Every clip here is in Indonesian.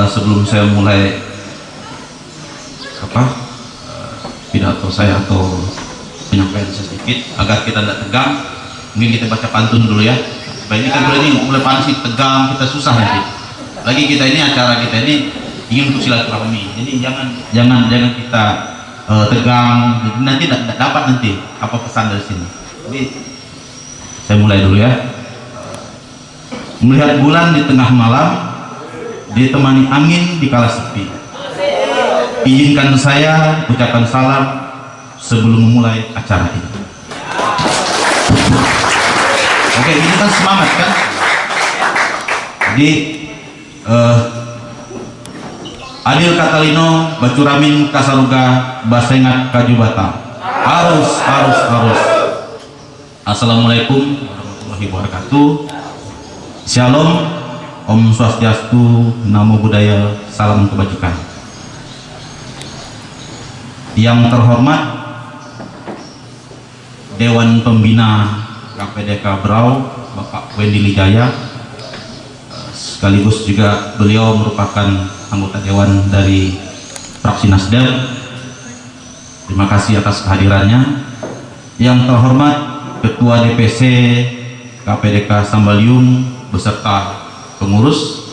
Sebelum saya mulai pidato saya atau penyampaian sedikit agar kita tidak tegang, mungkin kita baca pantun dulu ya. Supaya ini kan mulai panas, tegang, kita susah nanti. Lagi kita ini, acara kita ini ingin untuk silaturahmi, jadi jangan kita tegang, nanti tidak dapat nanti apa pesan dari sini. Jadi saya mulai dulu ya. Melihat bulan di tengah malam, ditemani angin di kala sepi. Izinkan saya ucapkan salam sebelum memulai acara ini. Oke, ini kan semangat kan? Jadi Adil Katalino Bacuramin Kasaruga Basengat Kajubata. Harus. Assalamualaikum warahmatullahi wabarakatuh. Shalom, Om Swastiastu, Namo Buddhaya, salam kebajikan. Yang terhormat Dewan Pembina KPDK Brau, Bapak Wendy Lijaya, sekaligus juga beliau merupakan anggota Dewan dari fraksi Nasdem. Terima kasih atas kehadirannya. Yang terhormat Ketua DPC KPDK Sambaliung beserta pengurus.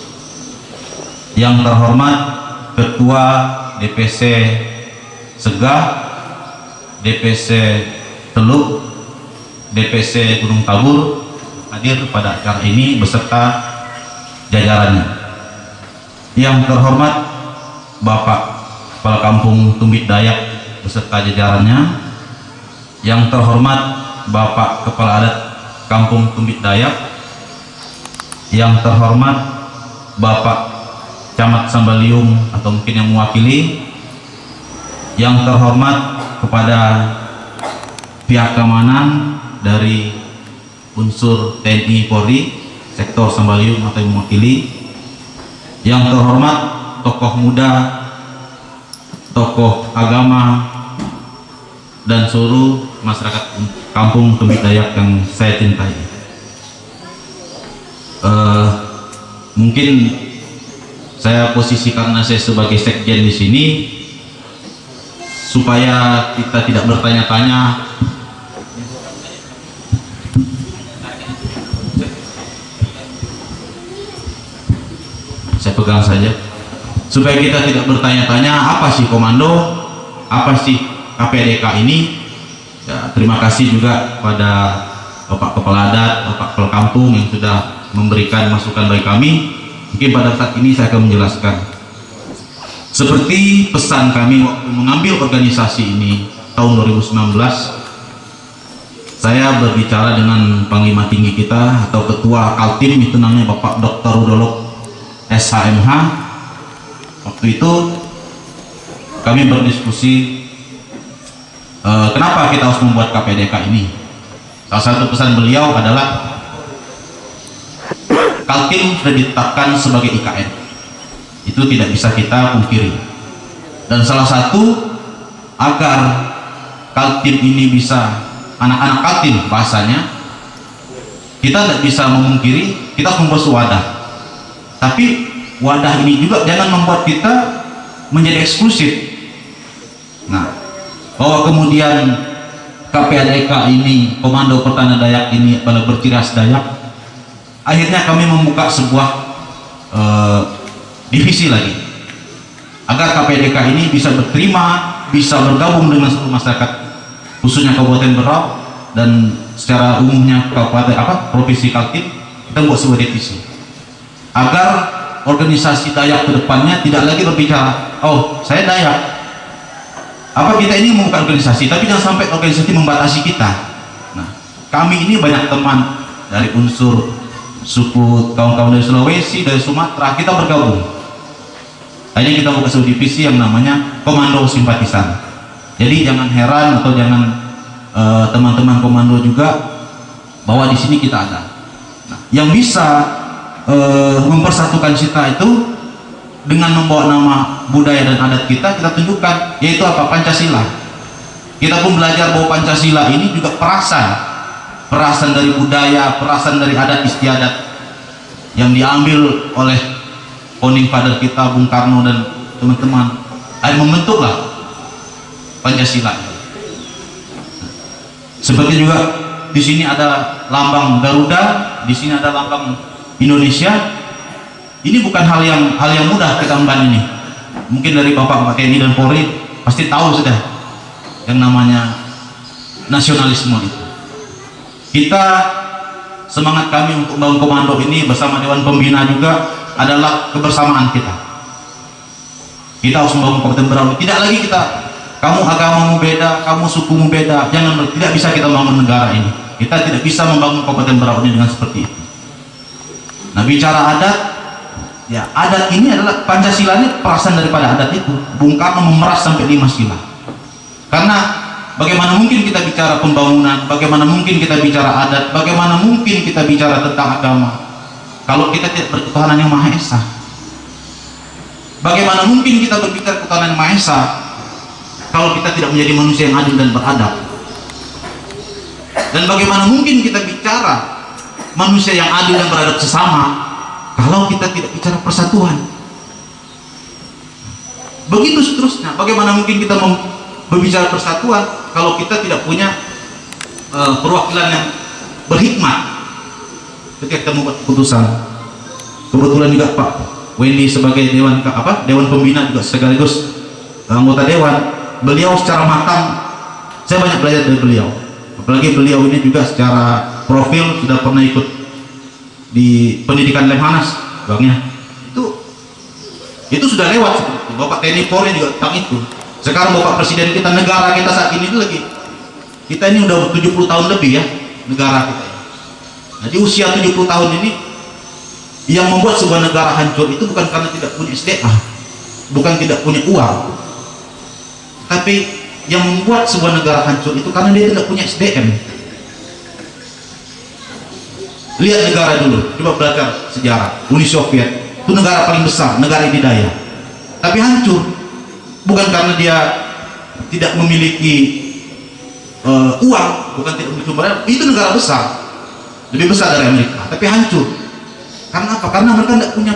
Yang terhormat Ketua DPC Segah, DPC Teluk, DPC Gunung Tabur hadir pada acara ini beserta jajarannya. Yang terhormat Bapak Kepala Kampung Tumbit Dayak beserta jajarannya. Yang terhormat Bapak Kepala Adat Kampung Tumbit Dayak. Yang terhormat Bapak Camat Sambaliung atau mungkin yang mewakili. Yang terhormat kepada pihak keamanan dari unsur TNI Polri sektor Sambaliung atau yang mewakili. Yang terhormat tokoh muda, tokoh agama, dan seluruh masyarakat Kampung Tumbit Dayak yang saya cintai. Mungkin saya posisi karena saya sebagai sekjen di sini, supaya kita tidak bertanya-tanya saya pegang saja, supaya kita tidak bertanya-tanya apa sih komando, apa sih KPDK ini ya. Terima kasih juga pada Bapak Kepala Adat, Bapak Kepala Kampung yang sudah memberikan masukan bagi kami. Mungkin pada saat ini saya akan menjelaskan seperti pesan kami waktu mengambil organisasi ini tahun 2019. Saya berbicara dengan Panglima Tinggi kita atau Ketua Kaltim, itu namanya Bapak Dr. Rudolok SHMH. Waktu itu kami berdiskusi kenapa kita harus membuat KPDK ini. Salah satu pesan beliau adalah Kaltim sudah ditetapkan sebagai IKN, itu tidak bisa kita pungkiri. Dan salah satu agar Kaltim ini bisa, anak-anak Kaltim bahasanya, kita tidak bisa memungkiri, kita harus membuat wadah. Tapi wadah ini juga jangan membuat kita menjadi eksklusif. Nah, bahwa kemudian KPADK ini, Komando Pertahanan Dayak ini pada berciri khas Dayak, akhirnya kami membuka sebuah divisi lagi agar KPADK ini bisa berterima, bisa bergabung dengan seluruh masyarakat, khususnya Kabupaten Berau dan secara umumnya Provinsi Kaltim. Kita buat sebuah divisi agar organisasi Dayak kedepannya tidak lagi berbicara, oh saya Dayak, kita ini membuka organisasi, tapi jangan sampai organisasi membatasi kita. Nah, kami ini banyak teman dari unsur suku, kawan-kawan dari Sulawesi, dari Sumatera, kita bergabung. Akhirnya kita buka sebuah divisi yang namanya Komando Simpatisan. Jadi jangan heran atau jangan teman-teman komando juga bahwa di sini kita ada. Nah, yang bisa mempersatukan kita itu dengan membawa nama budaya dan adat kita tunjukkan, yaitu apa? Pancasila. Kita pun belajar bahwa Pancasila ini juga perasan dari budaya, perasan dari adat istiadat yang diambil oleh founding father kita Bung Karno dan teman-teman, membentuklah Pancasila. Seperti juga di sini ada lambang Garuda, di sini ada lambang Indonesia. Ini bukan hal yang mudah kita emban ini. Mungkin dari Bapak TNI dan Polri pasti tahu sudah yang namanya nasionalisme itu. Kita, semangat kami untuk membangun komando ini bersama Dewan Pembina juga adalah kebersamaan kita. Kita harus membangun Kabupaten Berau. Tidak lagi kamu agamamu beda, kamu sukumu beda. Tidak bisa kita membangun negara ini. Kita tidak bisa membangun Kabupaten Berau ini dengan seperti itu. Nah, bicara adat, ya adat ini adalah Pancasila ini perasan daripada adat itu. Bung Karno memeras sampai 5 sila. Karena bagaimana mungkin kita bicara pembangunan, bagaimana mungkin kita bicara adat, bagaimana mungkin kita bicara tentang agama kalau kita tidak berketuhanan yang Maha Esa? Bagaimana mungkin kita berbicara ketuhanan yang Maha Esa kalau kita tidak menjadi manusia yang adil dan beradab? Dan bagaimana mungkin kita bicara manusia yang adil dan beradab sesama kalau kita tidak bicara persatuan? Begitu seterusnya. Bagaimana mungkin kita berbicara persatuan kalau kita tidak punya perwakilan yang berhikmat ketika kita membuat keputusan? Kebetulan juga Pak Wendy sebagai Dewan Pembina juga sekaligus anggota Dewan, beliau secara matang, saya banyak belajar dari beliau. Apalagi beliau ini juga secara profil sudah pernah ikut di pendidikan Lemhanas, bangnya itu sudah lewat seperti itu. Bapak TNI Polri juga tentang itu. Sekarang Bapak Presiden kita, negara kita saat ini lagi, kita ini udah 70 tahun lebih ya negara kita. Nah, di usia 70 tahun ini yang membuat sebuah negara hancur itu bukan karena tidak punya SDA, bukan tidak punya uang, tapi yang membuat sebuah negara hancur itu karena dia tidak punya SDM. Lihat negara dulu, coba belajar sejarah. Uni Soviet itu negara paling besar, negara adidaya, tapi hancur bukan karena dia tidak memiliki uang, bukan tidak memiliki sumber daya. Itu negara besar, lebih besar dari Amerika, tapi hancur. Karena apa? Karena mereka tidak punya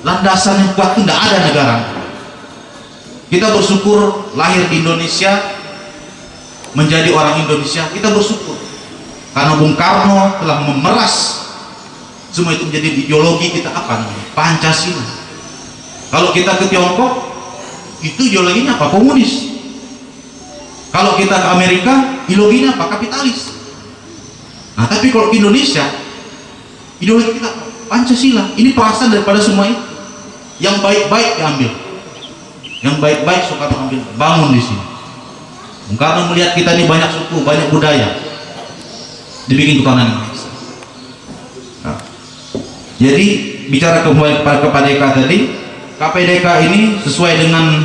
landasan yang kuat, tidak ada negara. Kita bersyukur lahir di Indonesia, menjadi orang Indonesia, kita bersyukur karena Bung Karno telah memeras semua itu menjadi ideologi kita, apa namanya? Pancasila. Kalau kita ke Tiongkok, itu ideologinya apa? Komunis. Kalau kita ke Amerika, ideologinya apa? Kapitalis. Nah, tapi kalau ke Indonesia, ideologi kita Pancasila. Ini perasan daripada semua itu. Yang baik-baik diambil, yang baik-baik Soekarno ambil, bangun di sini. Bung Karno melihat kita ini banyak suku, banyak budaya, dibikin ketuhanan yang Maha Esa. Nah, jadi bicara kepada DK tadi, KPDK ini sesuai dengan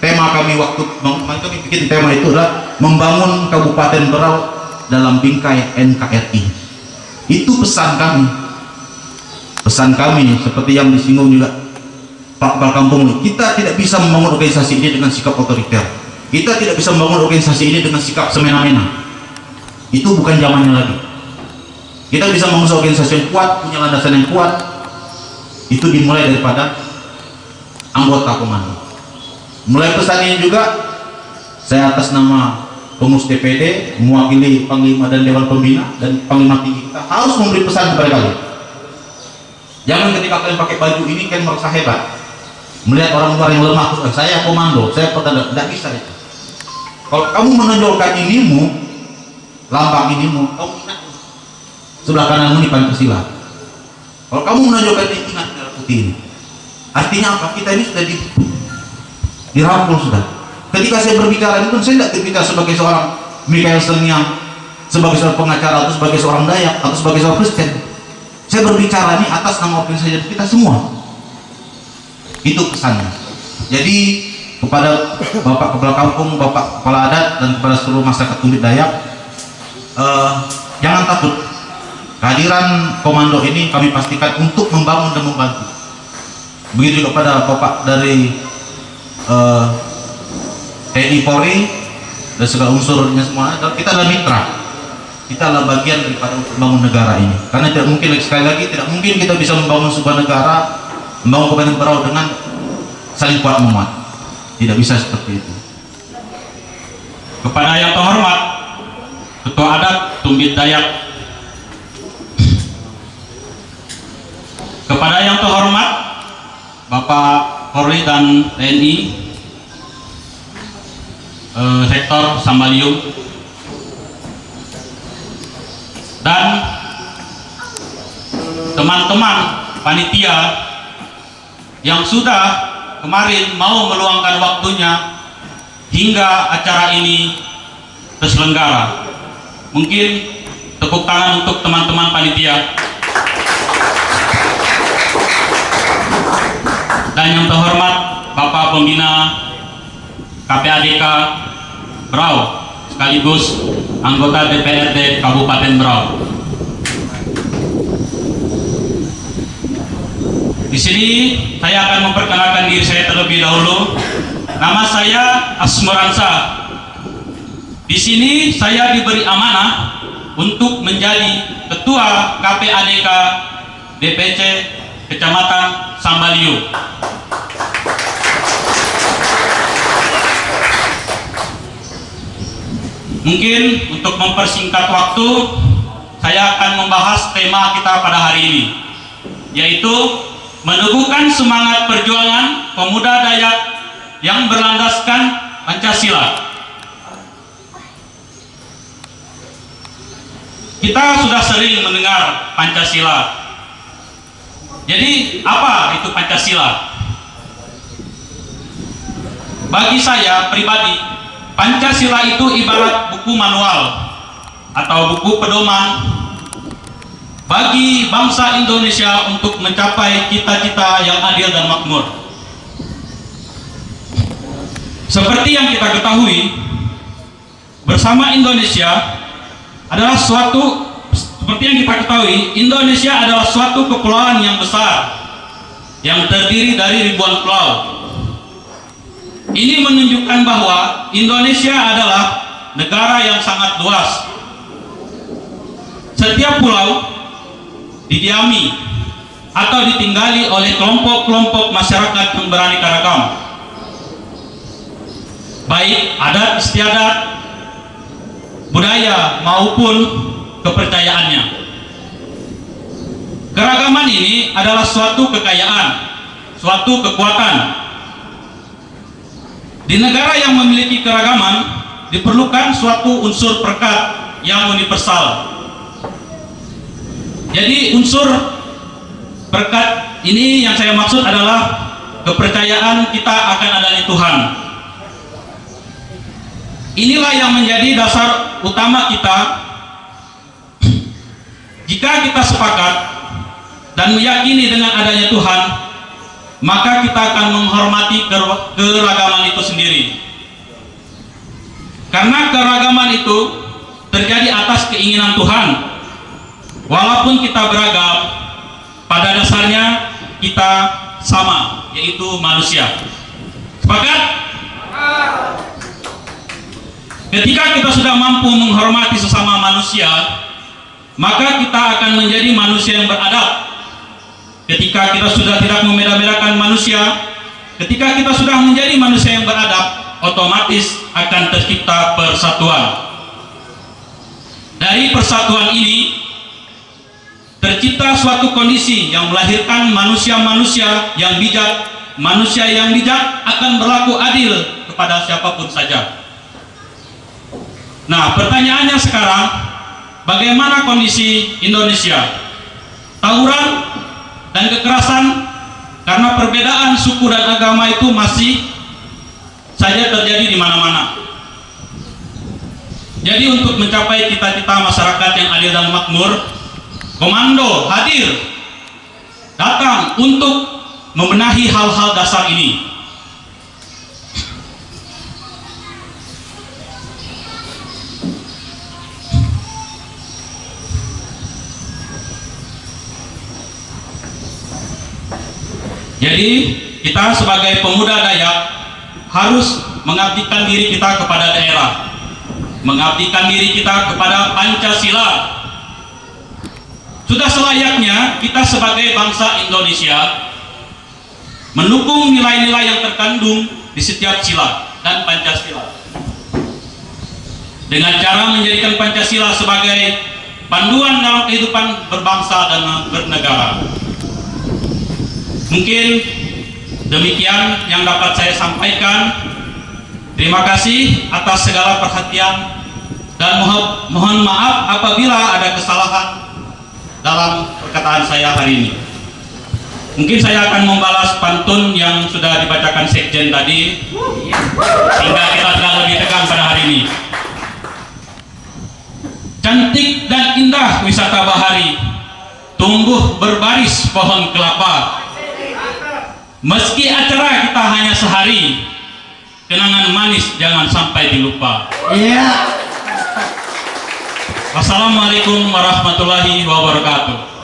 tema kami waktu kami bikin tema itu adalah membangun Kabupaten Berau dalam bingkai NKRI. Itu pesan kami. Pesan kami seperti yang disinggung juga Pak Kepala Kampung, kita tidak bisa membangun organisasi ini dengan sikap otoriter. Kita tidak bisa membangun organisasi ini dengan sikap semena-mena. Itu bukan zamannya lagi. Kita bisa membangun organisasi yang kuat, punya landasan yang kuat. Itu dimulai daripada anggota komando. Mulai pesan ini juga, saya atas nama pengurus DPD mewakili Panglima dan Dewan Pembina dan Panglima Tinggi kita harus memberi pesan kepada kalian. Jangan ketika kalian pakai baju ini kalian merasa hebat, melihat orang luar yang lemah, saya komando, saya petanda, tidak bisa itu. Kalau kamu menonjolkan inimu, lambang inimu, kamu ingat sebelah kananmu ini Pancasila. Kalau kamu menonjolkan ini, ingat merah putih ini. Artinya apa? Kita ini sudah dirangkul sudah. Ketika saya berbicara itu, saya tidak berbicara sebagai seorang Mikael Serniang, sebagai seorang pengacara, atau sebagai seorang Dayak, atau sebagai seorang Kristen. Saya berbicara ini atas nama organisasi kita semua. Itu pesannya. Jadi kepada Bapak Kepala Kampung, Bapak Kepala Adat, dan kepada seluruh masyarakat Tumbit Dayak, jangan takut. Kehadiran komando ini kami pastikan untuk membangun dan membantu. Begitu juga pada Bapak dari TNI Polri dan segala unsurnya semua, kita adalah mitra, kita adalah bagian daripada membangun negara ini. Karena tidak mungkin, sekali lagi, tidak mungkin kita bisa membangun sebuah negara, membangun Kabupaten Berau dengan saling kuat memuat. Tidak bisa seperti itu. Kepada yang terhormat Ketua Adat Tumbit Dayak, kepada yang terhormat Bapak Polri dan TNI sektor Sambaliung, dan teman-teman panitia yang sudah kemarin mau meluangkan waktunya hingga acara ini terselenggara. Mungkin tepuk tangan untuk teman-teman panitia. Dan yang terhormat Bapak Pembina KPADK Berau sekaligus anggota DPRD Kabupaten Berau. Di sini saya akan memperkenalkan diri saya terlebih dahulu. Nama saya Asmuransa. Di sini saya diberi amanah untuk menjadi Ketua KPADK DPC Kecamatan Sambaliung. Mungkin untuk mempersingkat waktu, saya akan membahas tema kita pada hari ini, yaitu meneguhkan semangat perjuangan pemuda Dayak yang berlandaskan Pancasila. Kita sudah sering mendengar Pancasila. Jadi apa itu Pancasila? Bagi saya pribadi, Pancasila itu ibarat buku manual atau buku pedoman bagi bangsa Indonesia untuk mencapai cita-cita yang adil dan makmur. Seperti yang kita ketahui, bersama Indonesia adalah seperti yang kita ketahui, Indonesia adalah suatu kepulauan yang besar yang terdiri dari ribuan pulau. Ini menunjukkan bahwa Indonesia adalah negara yang sangat luas. Setiap pulau didiami atau ditinggali oleh kelompok-kelompok masyarakat yang beraneka ragam, baik adat istiadat, budaya maupun kepercayaannya. Keragaman ini adalah suatu kekayaan, suatu kekuatan. Di negara yang memiliki keragaman diperlukan suatu unsur perekat yang universal. Jadi unsur perekat ini yang saya maksud adalah kepercayaan kita akan adanya Tuhan. Inilah yang menjadi dasar utama kita. Jika kita sepakat dan meyakini dengan adanya Tuhan, maka kita akan menghormati keragaman itu sendiri. Karena keragaman itu terjadi atas keinginan Tuhan. Walaupun kita beragam, pada dasarnya kita sama, yaitu manusia. Sepakat? Ketika kita sudah mampu menghormati sesama manusia, maka kita akan menjadi manusia yang beradab. Ketika kita sudah tidak membeda-bedakan manusia, ketika kita sudah menjadi manusia yang beradab, otomatis akan tercipta persatuan. Dari persatuan ini tercipta suatu kondisi yang melahirkan manusia-manusia yang bijak. Manusia yang bijak akan berlaku adil kepada siapapun saja. Nah, pertanyaannya sekarang, bagaimana kondisi Indonesia? Tawuran dan kekerasan karena perbedaan suku dan agama itu masih saja terjadi di mana-mana. Jadi untuk mencapai cita-cita masyarakat yang adil dan makmur, komando hadir, datang untuk membenahi hal-hal dasar ini. Jadi kita sebagai pemuda Dayak harus mengabdikan diri kita kepada daerah, mengabdikan diri kita kepada Pancasila. Sudah selayaknya kita sebagai bangsa Indonesia mendukung nilai-nilai yang terkandung di setiap sila dan Pancasila, dengan cara menjadikan Pancasila sebagai panduan dalam kehidupan berbangsa dan bernegara. Mungkin demikian yang dapat saya sampaikan. Terima kasih atas segala perhatian dan mohon maaf apabila ada kesalahan dalam perkataan saya hari ini. Mungkin saya akan membalas pantun yang sudah dibacakan Sekjen tadi, sehingga kita tidak lebih tegang pada hari ini. Cantik dan indah wisata bahari, tumbuh berbaris pohon kelapa. Meski acara kita hanya sehari, kenangan manis jangan sampai dilupa. Wassalamualaikum warahmatullahi wabarakatuh.